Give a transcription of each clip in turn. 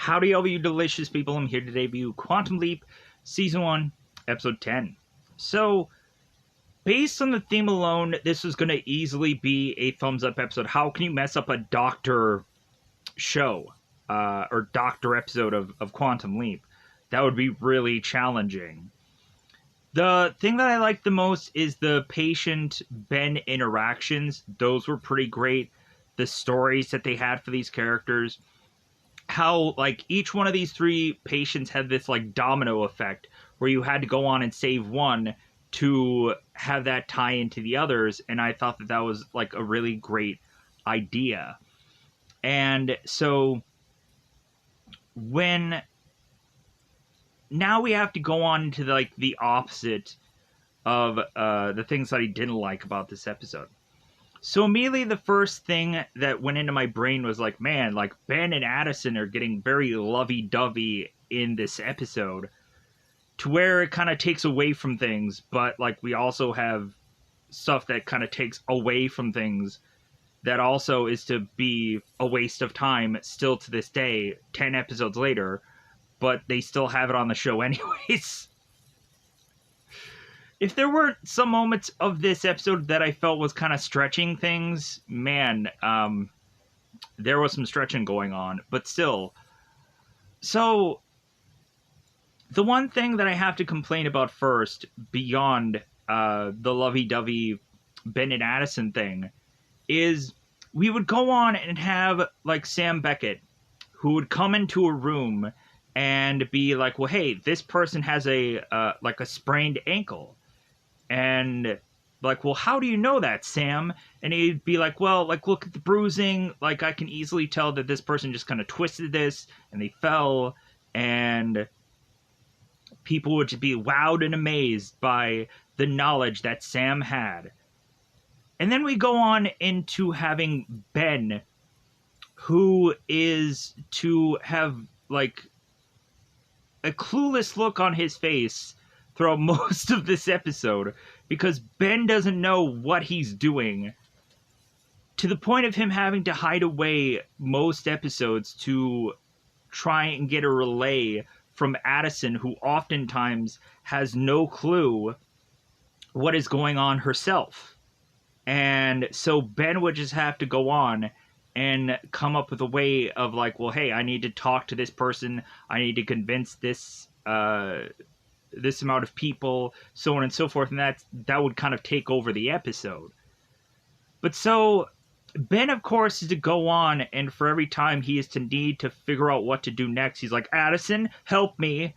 Howdy, all you delicious people. I'm here to debut Quantum Leap, Season 1, Episode 10. So, based on the theme alone, this was going to easily be a thumbs up episode. How can you mess up a Doctor show, or Doctor episode of Quantum Leap? That would be really challenging. The thing that I like the most is the patient-Ben interactions. Those were pretty great. The stories that they had for these characters. How, like, each one of these three patients had this, like, domino effect where you had to go on and save one to have that tie into the others, and I thought that that was, like, a really great idea. And so when now we have to go on to the opposite of the things that I didn't like about this episode. So immediately the first thing that went into my brain was like, man, like Ben and Addison are getting very lovey-dovey in this episode to where it kind of takes away from things, but like we also have stuff that kind of takes away from things that also is to be a waste of time still to this day, 10 episodes later, but they still have it on the show anyways. If there were some moments of this episode that I felt was kind of stretching things, man, there was some stretching going on, but still. So, the one thing that I have to complain about first, beyond the lovey-dovey Ben and Addison thing, is we would go on and have, like, Sam Beckett, who would come into a room and be like, well, hey, this person has a sprained ankle. And, like, well, how do you know that, Sam? And he'd be like, well, like, look at the bruising. Like, I can easily tell that this person just kind of twisted this, and they fell, and people would just be wowed and amazed by the knowledge that Sam had. And then we go on into having Ben, who is to have, like, a clueless look on his face throughout most of this episode, because Ben doesn't know what he's doing, to the point of him having to hide away most episodes to try and get a relay from Addison, who oftentimes has no clue what is going on herself. And so Ben would just have to go on and come up with a way of like, well, hey, I need to talk to this person, I need to convince this this amount of people, so on and so forth, and that would kind of take over the episode. But so Ben, of course, is to go on, and for every time he is to need to figure out what to do next, he's like, Addison, help me.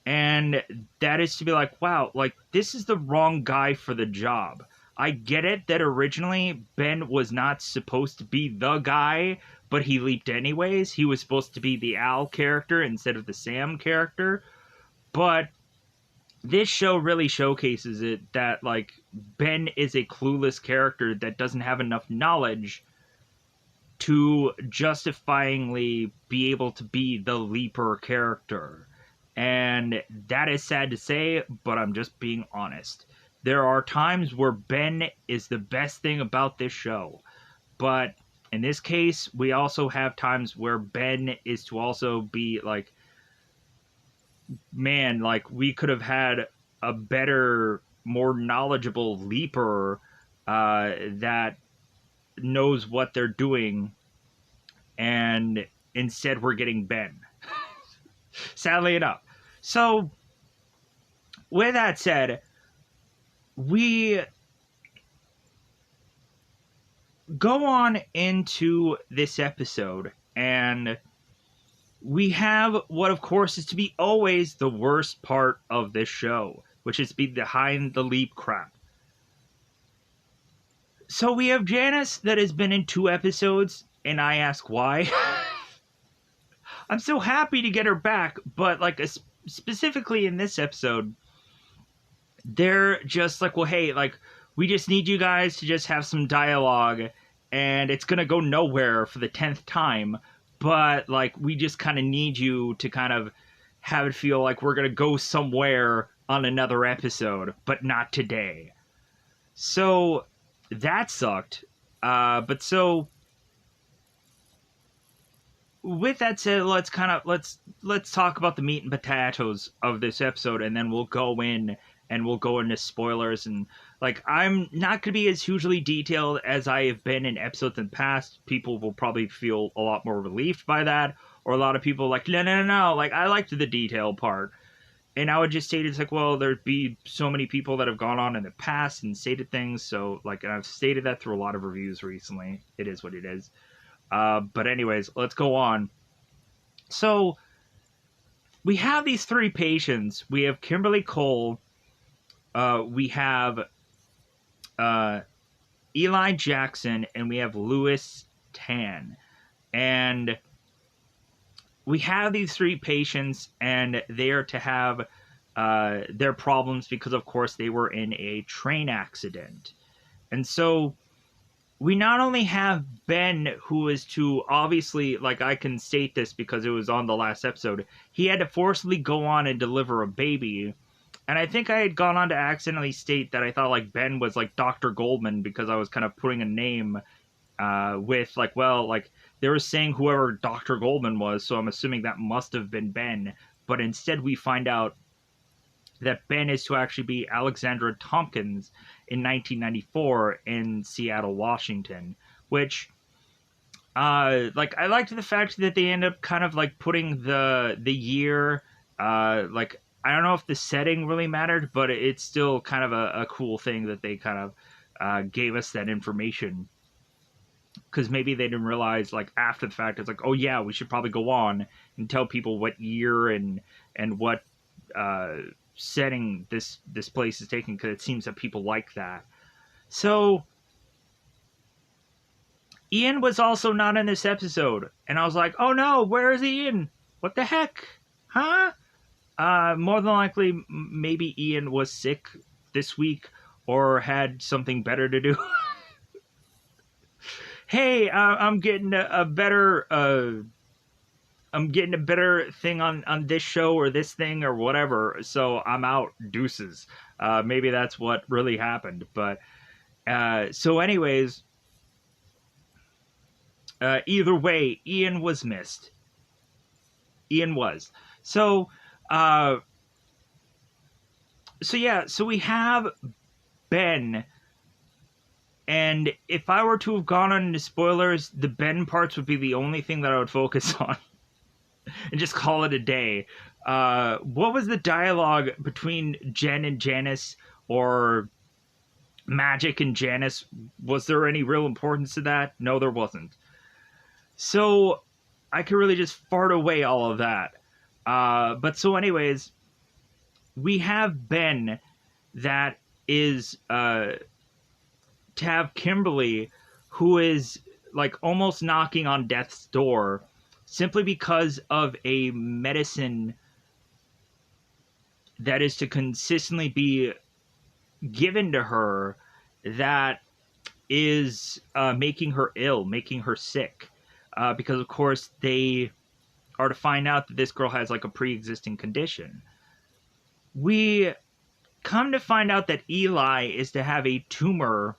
And that is to be like, wow, like, this is the wrong guy for the job. I get it that originally Ben was not supposed to be the guy, but he leaped anyways. He was supposed to be the Al character instead of the Sam character. But this show really showcases it that, like, Ben is a clueless character that doesn't have enough knowledge to justifyingly be able to be the Leaper character. And that is sad to say, but I'm just being honest. There are times where Ben is the best thing about this show. But in this case, we also have times where Ben is to also be, like, man, like, we could have had a better, more knowledgeable Leaper that knows what they're doing, and instead we're getting Ben. Sadly enough. So, with that said, we go on into this episode, and we have what, of course, is to be always the worst part of this show, which is be behind the leap crap. So we have Janice that has been in 2 episodes, and I ask why. I'm so happy to get her back, but like specifically in this episode, they're just like, well, hey, like, we just need you guys to just have some dialogue, and it's gonna go nowhere for the 10th time. But, like, we just kind of need you to kind of have it feel like we're going to go somewhere on another episode, but not today. So, that sucked. But so, with that said, let's talk about the meat and potatoes of this episode, and then we'll go in and we'll go into spoilers. And like, I'm not gonna be as hugely detailed as I have been in episodes in the past. People will probably feel a lot more relieved by that, or a lot of people like, no. Like, I liked the detail part. And I would just state it's like, well, there'd be so many people that have gone on in the past and stated things. So, like, and I've stated that through a lot of reviews recently. It is what it is. But anyways, let's go on. So we have these three patients. We have Kimberly Cole. We have Eli Jackson, and we have Lewis Tan. And we have these three patients, and they are to have their problems because, of course, they were in a train accident. And so we not only have Ben, who is to obviously, like, I can state this because it was on the last episode, he had to forcibly go on and deliver a baby. And I think I had gone on to accidentally state that I thought, like, Ben was like Dr. Goldman because I was kind of putting a name with, like, well, like, they were saying whoever Dr. Goldman was, so I'm assuming that must have been Ben. But instead we find out that Ben is to actually be Alexandra Tompkins in 1994 in Seattle, Washington, which, like, I liked the fact that they end up kind of, like, putting the year, like, I don't know if the setting really mattered, but it's still kind of a cool thing that they kind of gave us that information. Because maybe they didn't realize, like, after the fact, it's like, oh yeah, we should probably go on and tell people what year and what setting this place is taking, because it seems that people like that. So Ian was also not in this episode, and I was like, oh no, where is Ian? What the heck? Huh? More than likely, maybe Ian was sick this week or had something better to do. Hey, I'm getting a better I'm getting a better thing on this show or this thing or whatever, so I'm out, deuces. Maybe that's what really happened. But so anyways, either way, Ian was missed. Ian was. So yeah, so we have Ben. And if I were to have gone on into spoilers, the Ben parts would be the only thing that I would focus on. And just call it a day. What was the dialogue between Jen and Janice, or Magic and Janice? Was there any real importance to that? No, there wasn't. So I could really just fart away all of that. But so anyways, we have Ben that is to have Kimberly, who is like almost knocking on death's door simply because of a medicine that is to consistently be given to her that is making her ill, making her sick. Because, of course, they are to find out that this girl has like a pre-existing condition. We come to find out that Eli is to have a tumor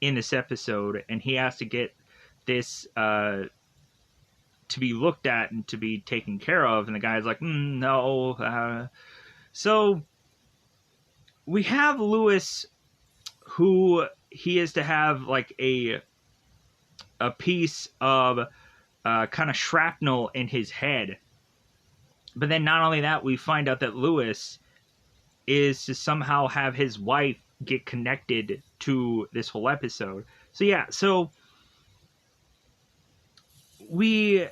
in this episode, and he has to get this to be looked at and to be taken care of, and the guy's like, no. So we have Lewis, who he is to have like a piece of kind of shrapnel in his head. But then not only that, we find out that Lewis is to somehow have his wife get connected to this whole episode. So yeah, so we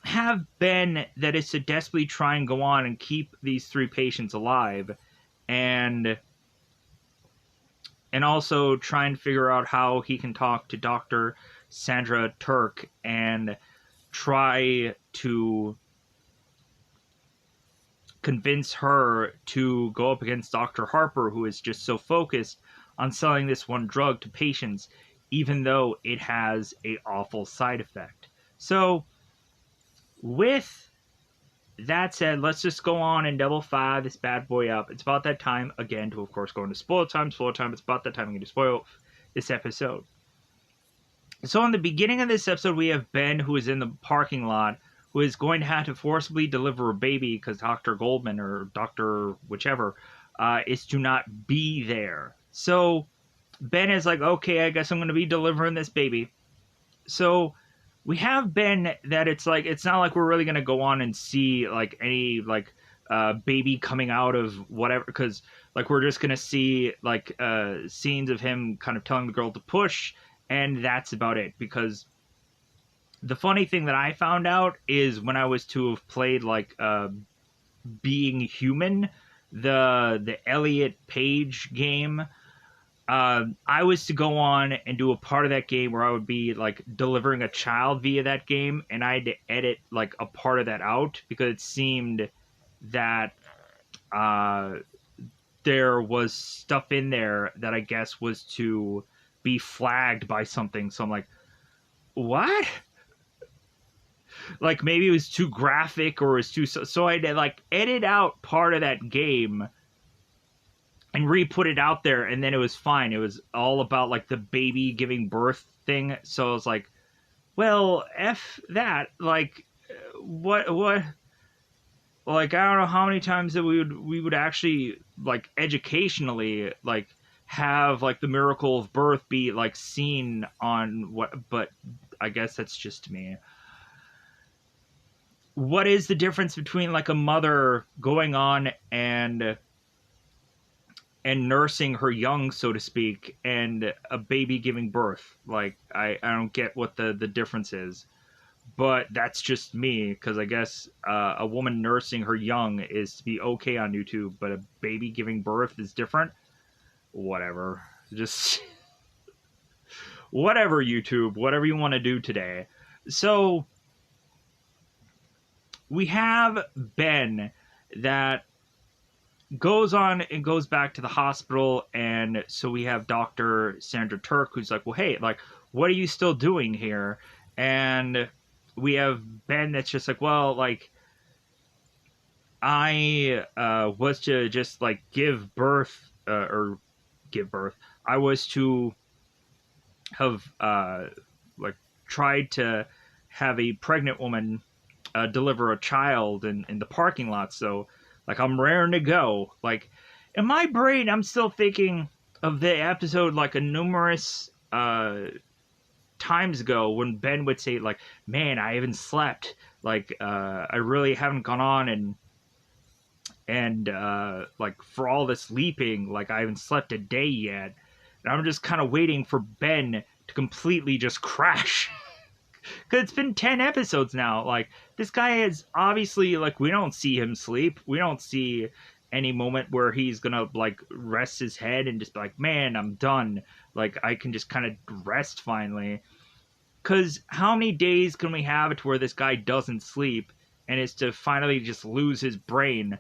have Ben that is to desperately try and go on and keep these three patients alive, and also try and figure out how he can talk to Dr. Sandra Turk and try to convince her to go up against Dr. Harper, who is just so focused on selling this one drug to patients, even though it has an awful side effect. So, with that said, let's just go on and double fire this bad boy up. It's about that time, again, to of course go into spoiler time. Spoiler time, it's about that time I'm going to spoil this episode. So in the beginning of this episode, we have Ben, who is in the parking lot, who is going to have to forcibly deliver a baby because Dr. Goldman or Dr. whichever is to not be there. So Ben is like, okay, I guess I'm going to be delivering this baby. So we have Ben that it's like, it's not like we're really going to go on and see like any like baby coming out of whatever, because like we're just going to see like scenes of him kind of telling the girl to push, and that's about it. Because the funny thing that I found out is when I was to have played like Being Human, the Elliot Page game, I was to go on and do a part of that game where I would be like delivering a child via that game, and I had to edit like a part of that out because it seemed that uh, there was stuff in there that I guess was to be flagged by something. So I'm like, what? Like maybe it was too graphic or it was too so I had to like edit out part of that game and re-put it out there, and then it was fine. It was all about like the baby giving birth thing. So I was like, well, F that. Like what like I don't know how many times that we would actually like educationally like have like the miracle of birth be like seen on what, but I guess that's just me. What is the difference between like a mother going on and nursing her young, so to speak, and a baby giving birth? Like I don't get what the difference is, but that's just me, because I guess a woman nursing her young is to be okay on YouTube, but a baby giving birth is different. Whatever, just whatever, YouTube, whatever you want to do today. So we have Ben that goes on and goes back to the hospital, and so we have Dr. Sandra Turk, who's like, well, hey, like, what are you still doing here? And we have Ben that's just like, well, like, I was to just like give birth or give birth. I was to have like tried to have a pregnant woman deliver a child in the parking lot. So like I'm raring to go. Like in my brain, I'm still thinking of the episode like a numerous times ago when Ben would say like, "Man, I haven't slept. Like I really haven't gone on and like for all this leaping, like I haven't slept a day yet." And I'm just kind of waiting for Ben to completely just crash. Because it's been 10 episodes now. Like, this guy is obviously, like, we don't see him sleep. We don't see any moment where he's gonna, like, rest his head and just be like, man, I'm done. Like, I can just kind of rest finally. Because how many days can we have to where this guy doesn't sleep and is to finally just lose his brain?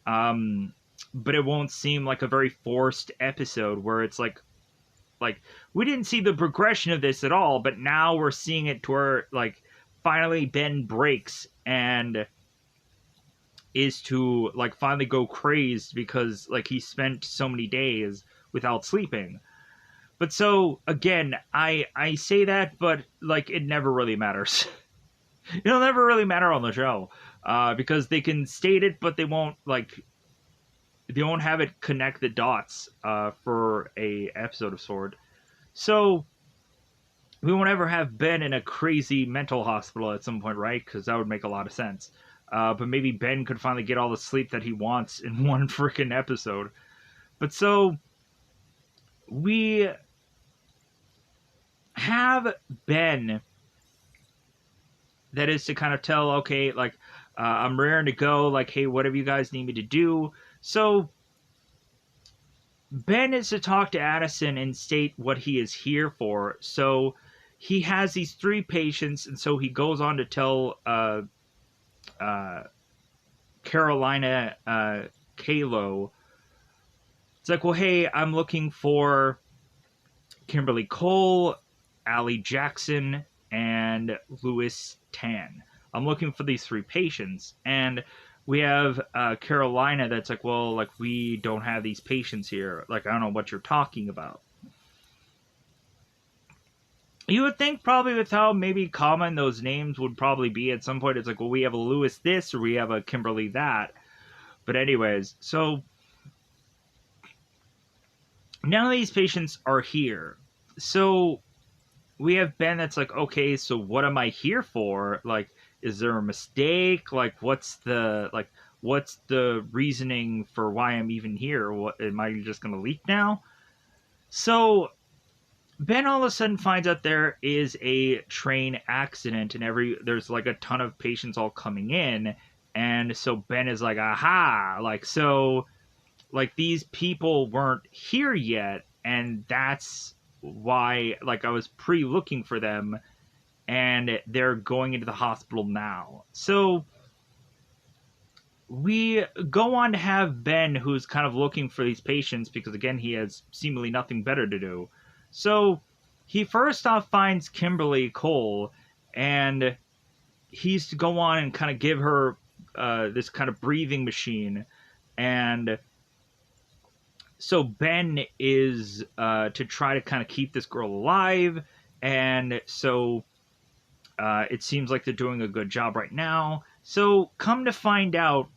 Um, but it won't seem like a very forced episode where it's like we didn't see the progression of this at all, but now we're seeing it to where like finally Ben breaks and is to like finally go crazed because like he spent so many days without sleeping. But so again, I say that, but like it never really matters. It'll never really matter on the show because they can state it, but they won't have it connect the dots for a episode of Sword. So we won't ever have Ben in a crazy mental hospital at some point, right? Because that would make a lot of sense. But maybe Ben could finally get all the sleep that he wants in one freaking episode. But so we have Ben that is to kind of tell, okay, like, I'm raring to go, like, hey, whatever you guys need me to do. So Ben is to talk to Addison and state what he is here for. So he has these three patients, and so he goes on to tell Carolina Kalo. It's like, well, hey, I'm looking for Kimberly Cole, Allie Jackson, and Louis Tan. I'm looking for these three patients. And we have Carolina that's like, well, like, we don't have these patients here. Like, I don't know what you're talking about. You would think probably with how maybe common those names would probably be at some point. It's like, well, we have a Lewis this or we have a Kimberly that. But anyways, so none of these patients are here. So we have Ben that's like, okay, so what am I here for? Like, is there a mistake? Like, what's the reasoning for why I'm even here? What am I just gonna leak now? So Ben all of a sudden finds out there is a train accident and there's like a ton of patients all coming in, and so Ben is like, aha, like these people weren't here yet, and that's why like I was pre-looking for them, and they're going into the hospital now. So we go on to have Ben, who's kind of looking for these patients because again he has seemingly nothing better to do. So he first off finds Kimberly Cole, and he's to go on and kind of give her this kind of breathing machine. And so Ben is to try to kind of keep this girl alive, and so it seems like they're doing a good job right now. So come to find out,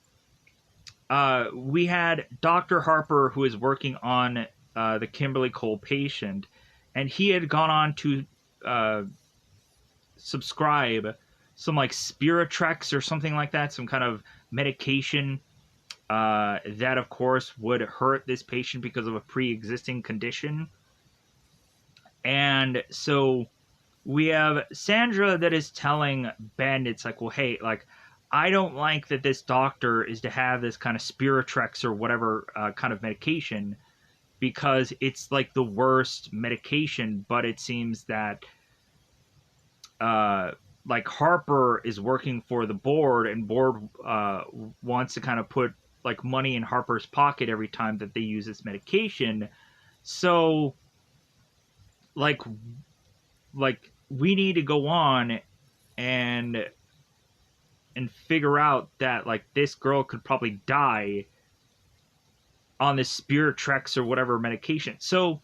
we had Dr. Harper, who is working on the Kimberly Cole patient, and he had gone on to subscribe some like Spiritrex or something like that, some kind of medication that, of course, would hurt this patient because of a pre-existing condition. And so we have Sandra that is telling Ben, it's like, well, hey, like, I don't like that this doctor is to have this kind of Spiritrex or whatever kind of medication because it's like the worst medication. But it seems that like Harper is working for the board, and board wants to kind of put like money in Harper's pocket every time that they use this medication. So like we need to go on and figure out that like this girl could probably die on this Spiritrex or whatever medication. So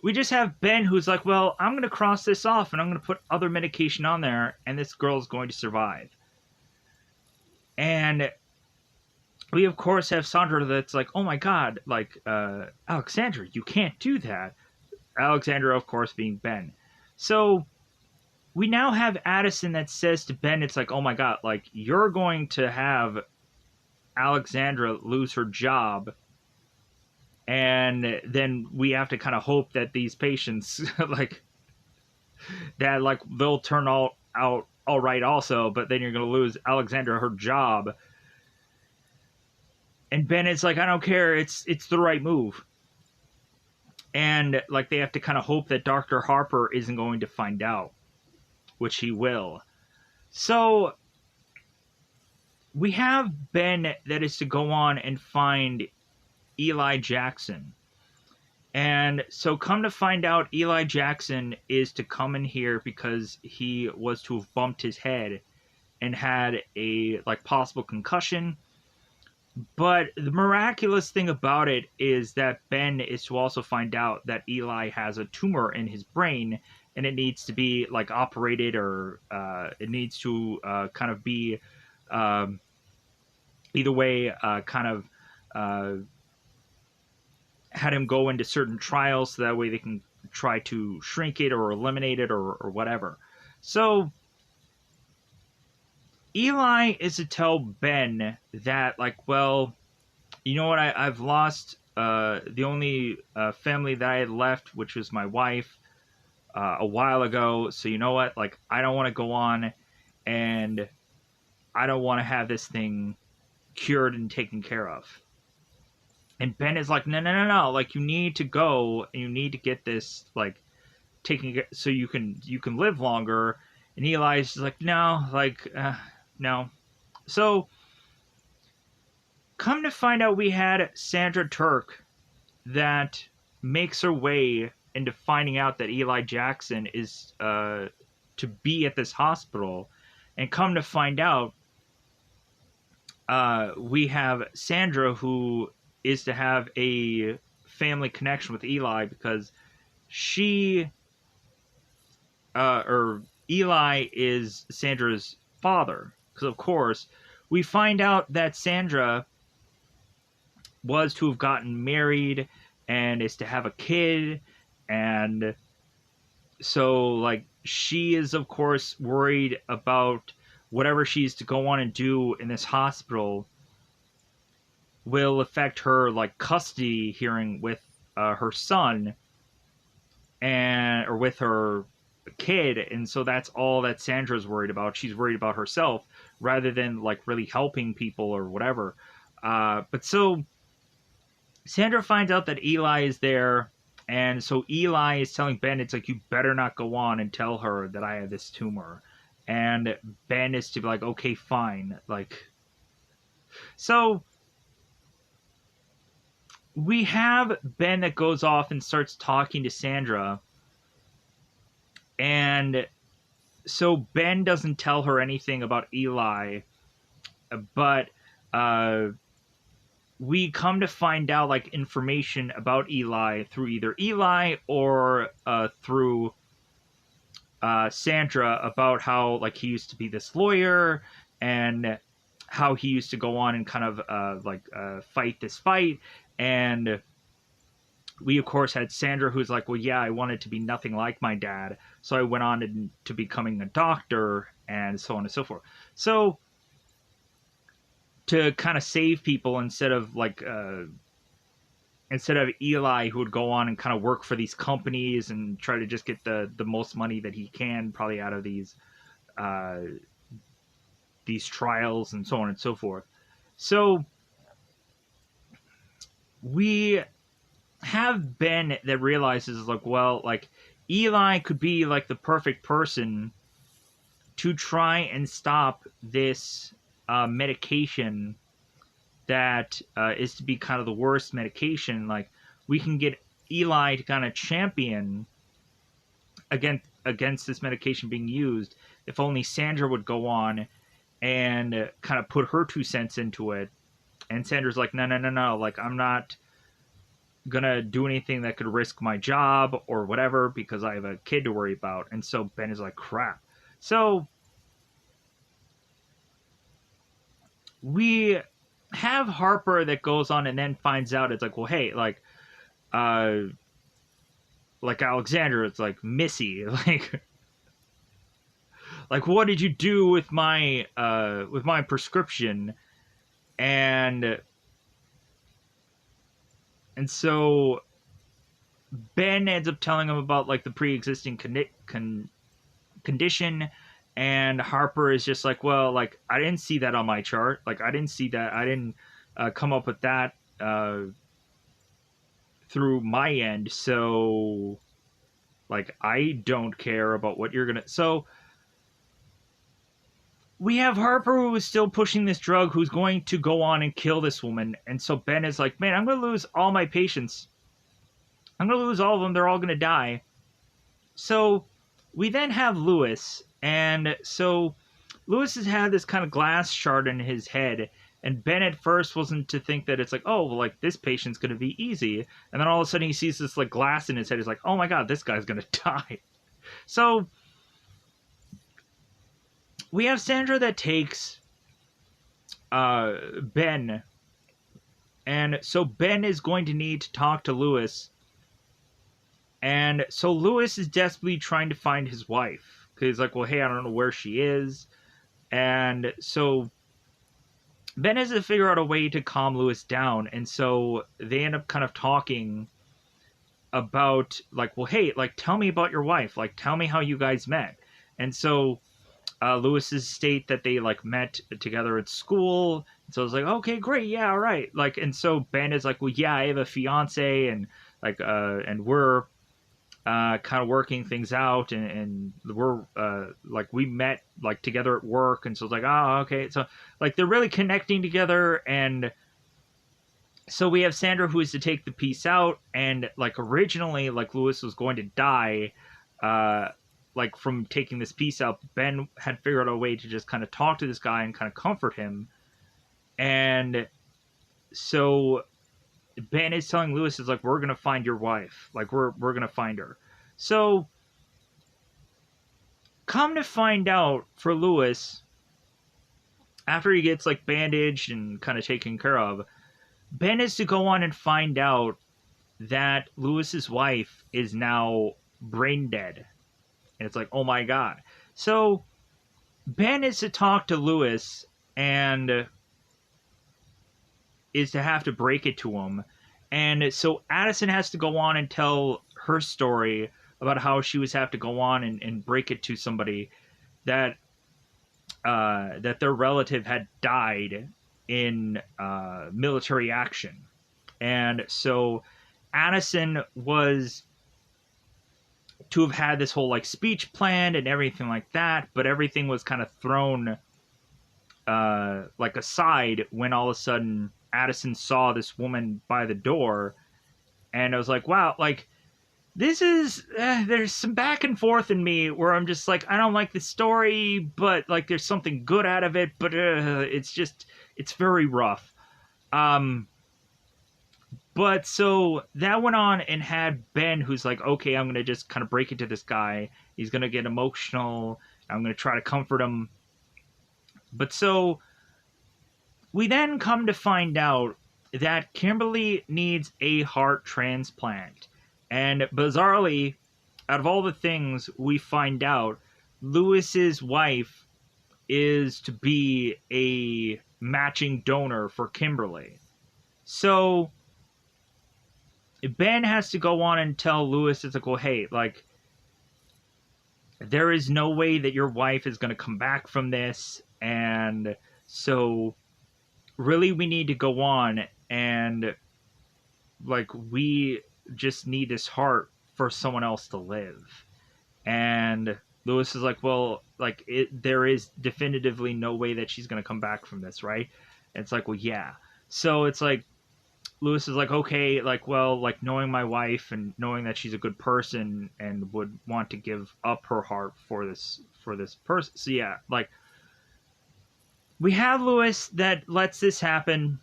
we just have Ben who's like, well, I'm going to cross this off and I'm going to put other medication on there and this girl's going to survive. And we of course have Sandra that's like, oh my god, like Alexandra, you can't do that. Alexandra, of course, being Ben. So we now have Addison that says to Ben, it's like, oh my god, like you're going to have Alexandra lose her job, and then we have to kind of hope that these patients like that like they'll turn out all right also, but then you're going to lose Alexandra her job. And Ben is like, I don't care, it's the right move. And like they have to kind of hope that Dr. Harper isn't going to find out, which he will. So we have Ben that is to go on and find Eli Jackson. And so come to find out, Eli Jackson is to come in here because he was to have bumped his head and had a like possible concussion. But the miraculous thing about it is that Ben is to also find out that Eli has a tumor in his brain, and it needs to be like operated, or it needs to kind of be either way kind of had him go into certain trials so that way they can try to shrink it or eliminate it or whatever. So Eli is to tell Ben that, like, well, you know what, I've lost the only family that I had left, which was my wife, a while ago. So you know what, like, I don't want to go on, and I don't want to have this thing cured and taken care of. And Ben is like, no, like you need to go and you need to get this like taken so you can live longer. And Eli's like, no, like no. So come to find out, we had Sandra Turk that makes her way into finding out that Eli Jackson is to be at this hospital. And come to find out, we have Sandra, who is to have a family connection with Eli because she or Eli is Sandra's father, because of course we find out that Sandra was to have gotten married and is to have a kid, and so like she is of course worried about whatever she's to go on and do in this hospital will affect her like custody hearing with her son and or with her kid, and so that's all that Sandra's worried about. She's worried about herself rather than like really helping people or whatever. But so Sandra finds out that Eli is there, and so Eli is telling Ben, it's like, you better not go on and tell her that I have this tumor. And Ben is to be like, okay, fine. Like, so we have Ben that goes off and starts talking to Sandra. And so Ben doesn't tell her anything about Eli, but we come to find out like information about Eli through either Eli or through Sandra about how like he used to be this lawyer and how he used to go on and kind of fight this fight. And we of course had Sandra who's like, well, yeah, I wanted to be nothing like my dad, so I went on to becoming a doctor and so on and so forth. So to kind of save people instead of Eli, who would go on and kind of work for these companies and try to just get the most money that he can probably out of these trials and so on and so forth. So we have Ben that realizes like, well, like Eli could be like the perfect person to try and stop this medication that is to be kind of the worst medication. Like we can get Eli to kind of champion against this medication being used if only Sandra would go on and kind of put her 2 cents into it. And Sandra's like, no, like I'm not gonna do anything that could risk my job or whatever because I have a kid to worry about. And so Ben is like, crap. So we have Harper that goes on and then finds out, it's like, well, hey, like Alexander, it's like, Missy, like what did you do with my prescription? And so Ben ends up telling him about like the pre-existing condition, and Harper is just like, well, like I didn't see that on my chart. Like I didn't see that. I didn't come up with that through my end. So like I don't care about what you're gonna. So we have Harper who is still pushing this drug, who's going to go on and kill this woman. And so Ben is like, man, I'm going to lose all my patients. I'm going to lose all of them. They're all going to die. So we then have Lewis. And so Lewis has had this kind of glass shard in his head. And Ben at first wasn't to think that it's like, oh, well, like this patient's going to be easy. And then all of a sudden he sees this like glass in his head. He's like, oh my God, this guy's going to die. So we have Sandra that takes Ben, and so Ben is going to need to talk to Lewis, and so Lewis is desperately trying to find his wife because he's like, well, hey, I don't know where she is, and so Ben has to figure out a way to calm Lewis down, and so they end up kind of talking about like, well, hey, like tell me about your wife, like tell me how you guys met, and so Lewis's state that they like met together at school. So I was like, okay, great, yeah, all right. Like, and so Ben is like, well, yeah, I have a fiance, and like, and we're kind of working things out, and we're like we met like together at work, and so it's like, oh, okay, so like they're really connecting together, and so we have Sandra who is to take the piece out, and like originally, like Lewis was going to die. Like from taking this piece out, Ben had figured out a way to just kind of talk to this guy and kind of comfort him. And so Ben is telling Lewis, is like, we're going to find your wife. Like we're going to find her. So come to find out for Lewis, after he gets like bandaged and kind of taken care of, Ben is to go on and find out that Lewis's wife is now brain dead. And it's like, oh my god. So Ben is to talk to Lewis and is to have to break it to him. And so Addison has to go on and tell her story about how she was have to go on and break it to somebody that that their relative had died in military action. And so Addison was to have had this whole like speech planned and everything like that, but everything was kind of thrown like aside when all of a sudden Addison saw this woman by the door, and I was like, wow, like this is there's some back and forth in me where I'm just like, I don't like the story, but like there's something good out of it, but it's very rough. But so that went on and had Ben, who's like, okay, I'm gonna just kind of break it to this guy. He's gonna get emotional. I'm gonna try to comfort him. But so we then come to find out that Kimberly needs a heart transplant. And bizarrely, out of all the things we find out, Lewis's wife is to be a matching donor for Kimberly. So Ben has to go on and tell Lewis, it's like, well, hey, like, there is no way that your wife is going to come back from this. And so really we need to go on and like we just need this heart for someone else to live. And Lewis is like, well, like there is definitively no way that she's going to come back from this, right? And it's like, well, yeah. So it's like Lewis is like, okay, like, well, like knowing my wife and knowing that she's a good person and would want to give up her heart for this person. So yeah, like we have Lewis that lets this happen.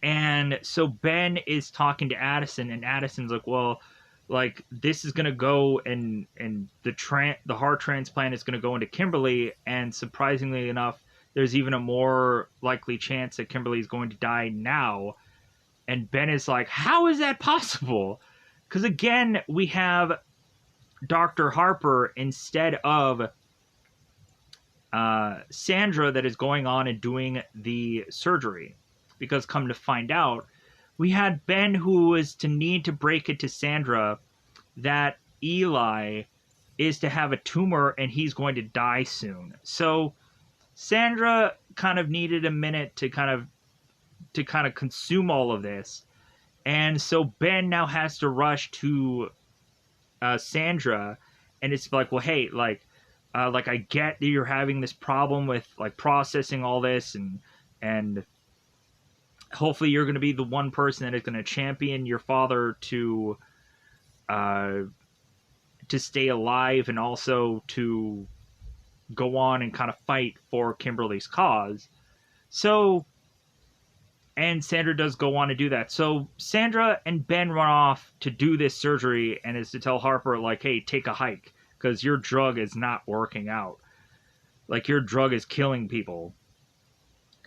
And so Ben is talking to Addison, and Addison's like, well, like this is gonna go and the heart transplant is gonna go into Kimberly, and surprisingly enough, there's even a more likely chance that Kimberly is going to die now. And Ben is like, how is that possible? Because again, we have Dr. Harper instead of Sandra that is going on and doing the surgery. Because come to find out, we had Ben who is to need to break it to Sandra that Eli is to have a tumor and he's going to die soon. So Sandra kind of needed a minute to kind of consume all of this. And so Ben now has to rush to Sandra, and it's like, well, hey, like I get that you're having this problem with like processing all this, and hopefully you're going to be the one person that is going to champion your father to stay alive and also to go on and kind of fight for Kimberly's cause. So, and Sandra does go on to do that. So Sandra and Ben run off to do this surgery and is to tell Harper, like, hey, take a hike because your drug is not working out. Like, your drug is killing people.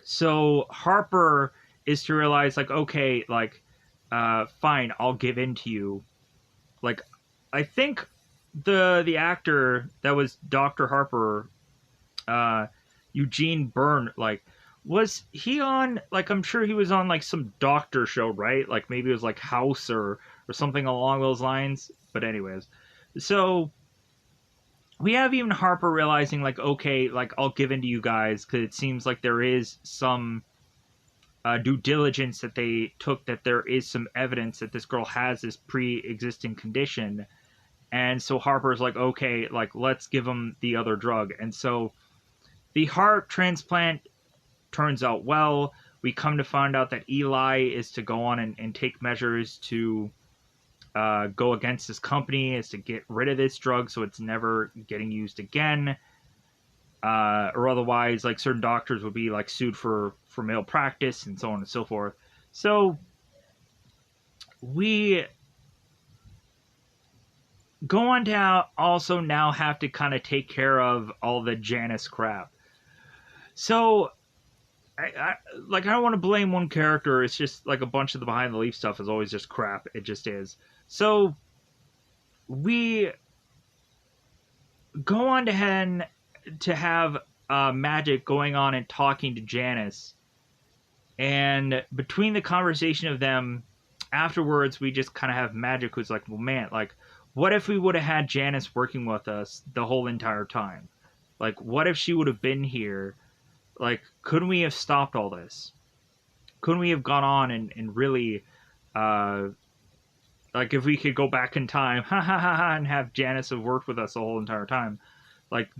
So Harper is to realize, like, okay, like, fine, I'll give in to you. Like, I think the actor that was Dr. Harper, Eugene Byrne, like, was he on, like, I'm sure he was on, like, some doctor show, right? Like, maybe it was, like, House or something along those lines. But anyways, so we have even Harper realizing, like, okay, like, I'll give in to you guys, because it seems like there is some due diligence that they took, that there is some evidence that this girl has this pre-existing condition. And so Harper's like, okay, like, let's give him the other drug. And so the heart transplant turns out well. We come to find out that Eli is to go on and take measures to go against this company, is to get rid of this drug so it's never getting used again. Or otherwise, like, certain doctors would be, like, sued for malpractice and so on and so forth. So we go on to also now have to kind of take care of all the Janice crap. So I like I don't want to blame one character. It's just like a bunch of the behind the leaf stuff is always just crap. It just is. So we go on to have Magic going on and talking to Janice, and between the conversation of them afterwards, we just kind of have Magic who's like, well, man, like, what if we would have had Janice working with us the whole entire time? Like, what if she would have been here? Like, couldn't we have stopped all this? Couldn't we have gone on and really, uh, like, if we could go back in time, ha ha ha ha, and have Janice have worked with us the whole entire time, like,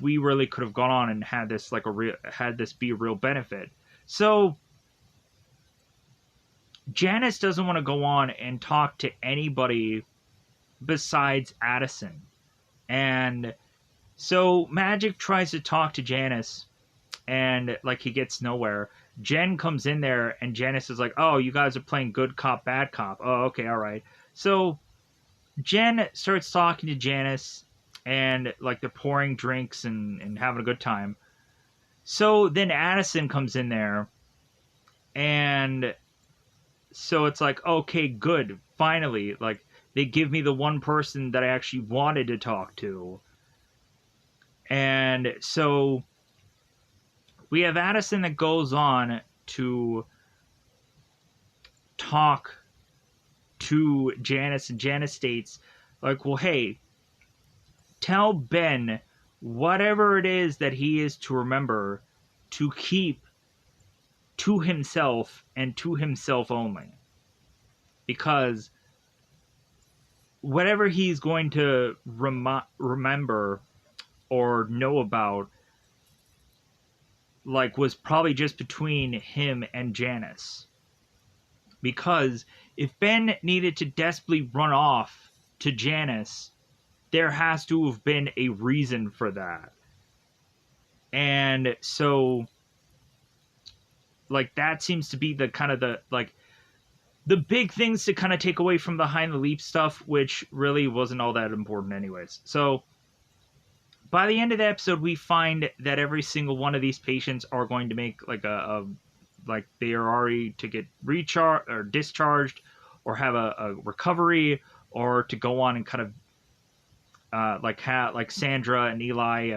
we really could have gone on and had this like had this be a real benefit. So Janice doesn't want to go on and talk to anybody besides Addison. And so Magic tries to talk to Janice and like he gets nowhere. Jen comes in there and Janice is like, "Oh, you guys are playing good cop, bad cop. Oh, okay, all right." So Jen starts talking to Janice and like they're pouring drinks and having a good time. So then Addison comes in there and so it's like, okay, good. Finally, like they give me the one person that I actually wanted to talk to. And so we have Addison that goes on to talk to Janice, and Janice states, like, well, hey, tell Ben whatever it is that he is to remember to keep to himself and to himself only. Because whatever he's going to remember or know about, like, was probably just between him and Janice. Because if Ben needed to desperately run off to Janice, there has to have been a reason for that. And so, like, that seems to be the kind of the big things to kind of take away from behind the leap stuff, which really wasn't all that important anyways. So by the end of the episode, we find that every single one of these patients are going to make like like they are already to get recharged or discharged or have a recovery or to go on and kind of like Sandra and Eli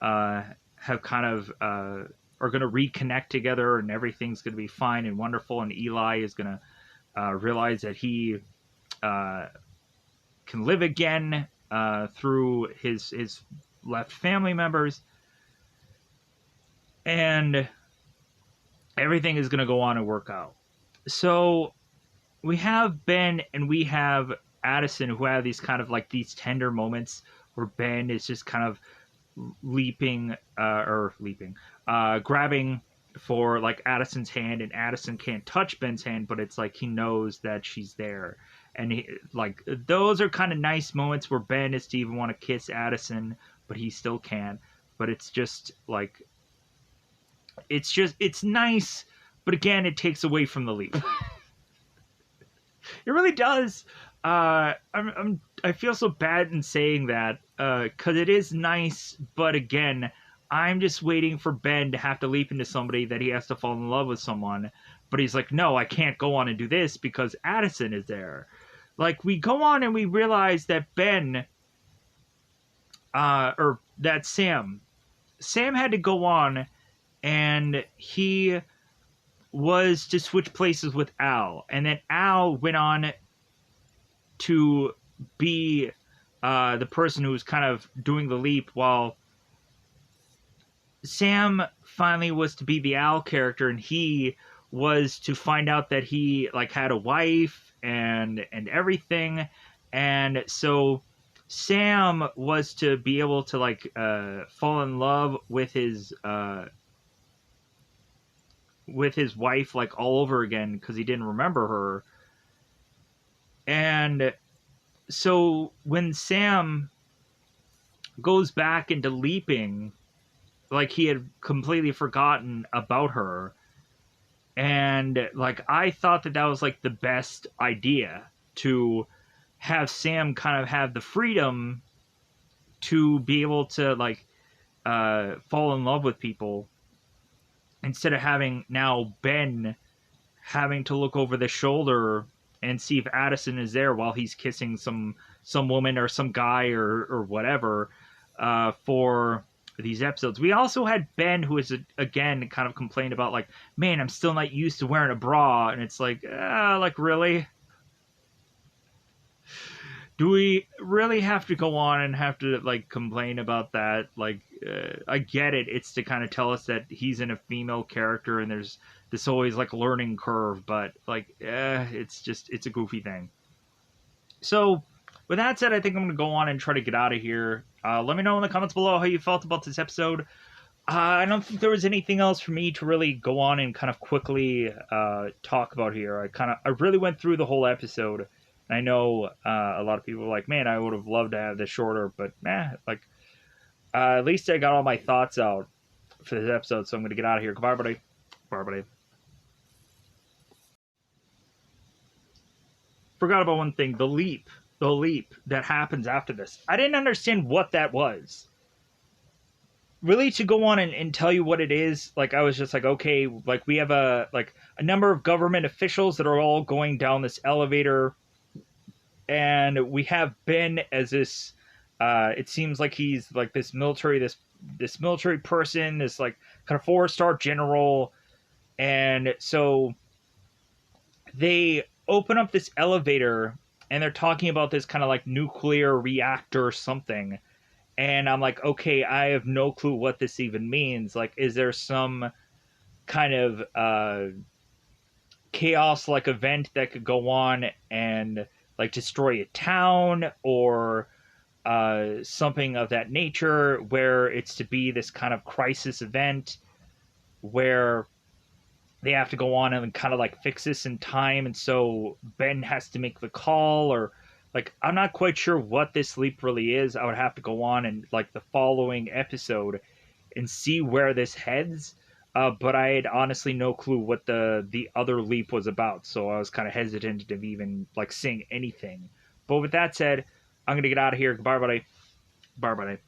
have kind of are going to reconnect together and everything's going to be fine and wonderful, and Eli is going to realize that he can live again through his left family members, and everything is going to go on and work out. So we have Ben and we have Addison who have these kind of like these tender moments where Ben is just kind of grabbing for like Addison's hand, and Addison can't touch Ben's hand, but it's like he knows that she's there. And he, like, those are kind of nice moments where Ben is to even want to kiss Addison, but he still can't. But it's just like, it's nice, but again, it takes away from the leap. It really does. I feel so bad in saying that because it is nice, but again, I'm just waiting for Ben to have to leap into somebody that he has to fall in love with someone, but he's like, no, I can't go on and do this because Addison is there. Like, we go on and we realize that Ben, or that Sam had to go on and he was to switch places with Al, and then Al went on to be the person who was kind of doing the leap, while Sam finally was to be the Al character, and he was to find out that he like had a wife and everything, and so Sam was to be able to like fall in love with his wife like all over again because he didn't remember her. And so when Sam goes back into leaping, like he had completely forgotten about her. And like I thought that was like the best idea to have Sam kind of have the freedom to be able to like fall in love with people instead of having now Ben having to look over the shoulder and see if Addison is there while he's kissing some woman or some guy or whatever for these episodes. We also had Ben, who is again kind of complained about like, man, I'm still not used to wearing a bra, and it's like really. Do we really have to go on and have to like complain about that? Like, I get it. It's to kind of tell us that he's in a female character and there's this always like learning curve, but like, it's a goofy thing. So, with that said, I think I'm going to go on and try to get out of here. Let me know in the comments below how you felt about this episode. I don't think there was anything else for me to really go on and kind of quickly talk about here. I really went through the whole episode. I know a lot of people are like, man, I would have loved to have this shorter, but at least I got all my thoughts out for this episode, so I'm going to get out of here. Goodbye, everybody. Bye, everybody. Forgot about one thing, the leap that happens after this. I didn't understand what that was. Really, to go on and tell you what it is, like, I was just like, okay, like, we have a number of government officials that are all going down this elevator, and we have Ben as this it seems like he's like this military person, this like kind of 4-star general. And so they open up this elevator and they're talking about this kind of like nuclear reactor or something, and I'm like, okay, I have no clue what this even means. Like, is there some kind of chaos like event that could go on and like destroy a town or something of that nature, where it's to be this kind of crisis event where they have to go on and kind of like fix this in time, and so Ben has to make the call, or like, I'm not quite sure what this leap really is. I would have to go on and like the following episode and see where this heads. But I had honestly no clue what the other leap was about, so I was kind of hesitant of even like saying anything. But with that said, I'm gonna get out of here. Goodbye, everybody. Bye, everybody.